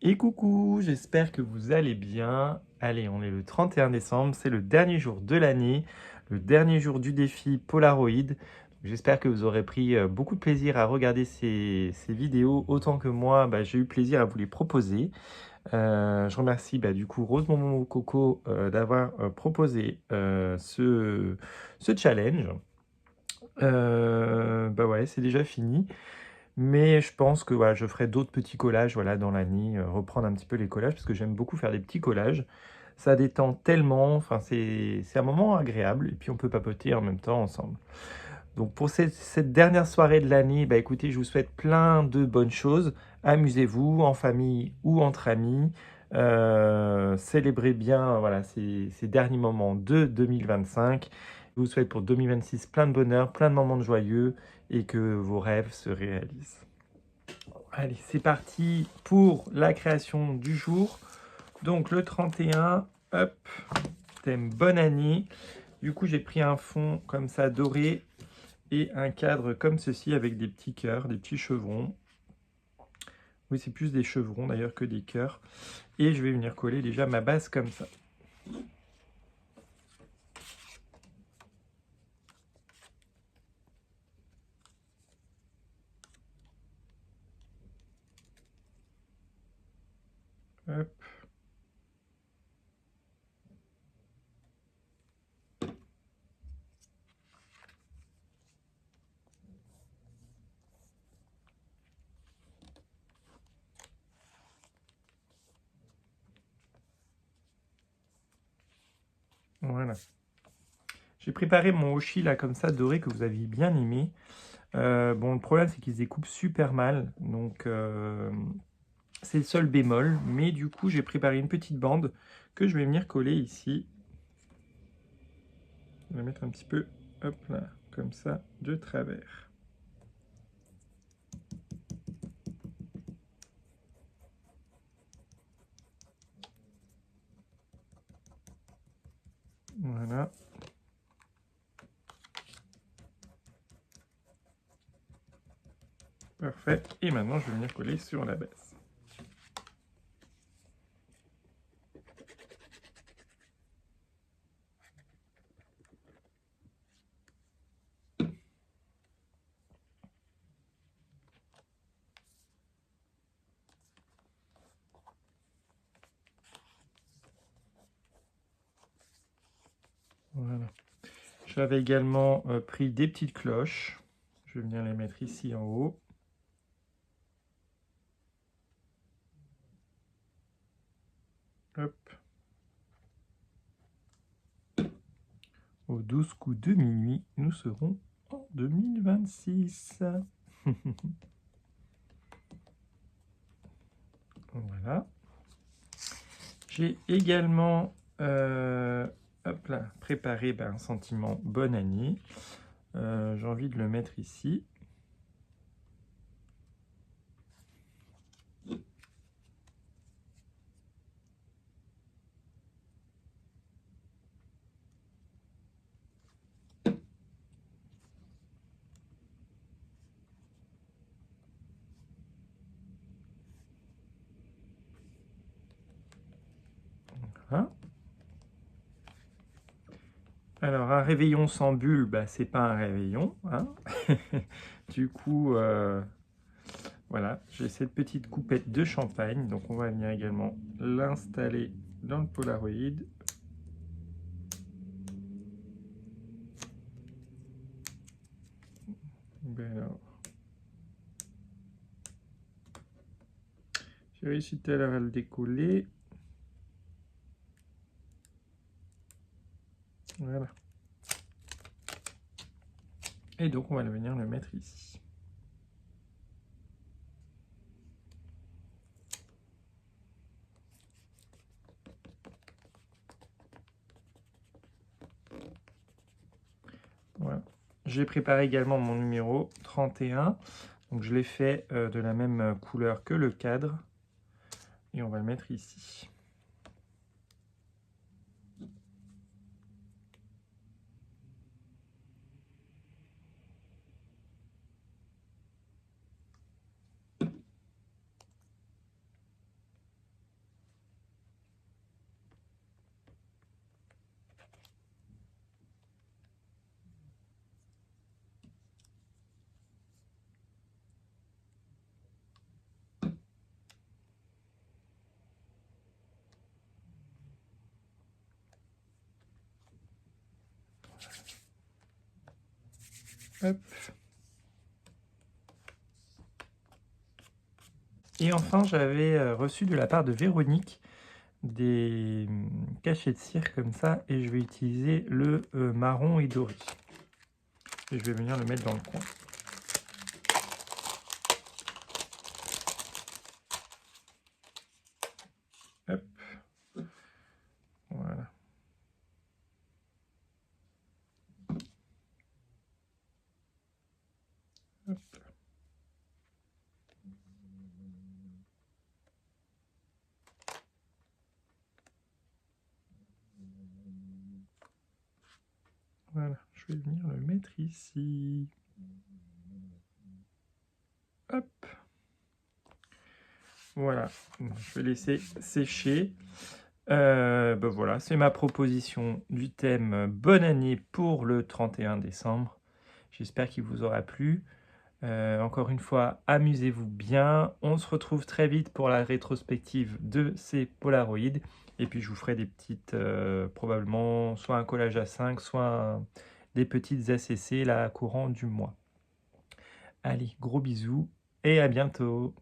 Et coucou, j'espère que vous allez bien. Allez, on est le 31 décembre, c'est le dernier jour de l'année, le dernier jour du défi Polaroid. J'espère que vous aurez pris beaucoup de plaisir à regarder ces vidéos, autant que moi, j'ai eu plaisir à vous les proposer. Je remercie du coup Rose Momo Coco d'avoir proposé ce challenge. Ouais, c'est déjà fini. Mais je pense que voilà, je ferai d'autres petits collages voilà, dans l'année, reprendre un petit peu les collages, parce que j'aime beaucoup faire des petits collages. Ça détend tellement, enfin, c'est un moment agréable, et puis on peut papoter en même temps ensemble. Donc pour cette dernière soirée de l'année, écoutez, je vous souhaite plein de bonnes choses. Amusez-vous en famille ou entre amis. Célébrez bien voilà, ces derniers moments de 2025. Je vous souhaite pour 2026 plein de bonheur, plein de moments de joyeux et que vos rêves se réalisent. Allez, c'est parti pour la création du jour. Donc le 31, hop, thème bonne année. Du coup, j'ai pris un fond comme ça doré et un cadre comme ceci avec des petits cœurs, des petits chevrons. Oui, c'est plus des chevrons d'ailleurs que des cœurs. Et je vais venir coller déjà ma base comme ça. Hop. Voilà. J'ai préparé mon hoshi là comme ça doré que vous aviez bien aimé. Bon, le problème c'est qu'ils se découpent super mal. Donc c'est le sol bémol, mais du coup j'ai préparé une petite bande que je vais venir coller ici. Je vais mettre un petit peu, hop là, comme ça, de travers. Voilà. Parfait. Et maintenant je vais venir coller sur la base. Voilà. J'avais également pris des petites cloches. Je vais venir les mettre ici en haut. Hop. Aux 12 coups de minuit, nous serons en 2026. Voilà. J'ai également hop là, préparé un sentiment bonne année. J'ai envie de le mettre ici. Voilà. Alors, un réveillon sans bulle, c'est pas un réveillon. Hein. Du coup, voilà, j'ai cette petite coupette de champagne. Donc, on va venir également l'installer dans le Polaroid. Alors, j'ai réussi tout à l'heure à le décoller. Voilà. Et donc, on va venir le mettre ici. Voilà. J'ai préparé également mon numéro 31. Donc, je l'ai fait de la même couleur que le cadre. Et on va le mettre ici. Hop. Et enfin, j'avais reçu de la part de Véronique des cachets de cire comme ça, et je vais utiliser le marron et doré. Et je vais venir le mettre dans le coin. Hop. Voilà. Hop. Voilà, je vais venir le mettre ici. Hop. Voilà, je vais laisser sécher. Ben voilà, c'est ma proposition du thème Bonne année pour le 31 décembre. J'espère qu'il vous aura plu. Encore une fois, amusez-vous bien. On se retrouve très vite pour la rétrospective de ces Polaroids. Et puis je vous ferai des petites, probablement, soit un collage à 5, soit des petites ACC là, courant du mois. Allez, gros bisous et à bientôt.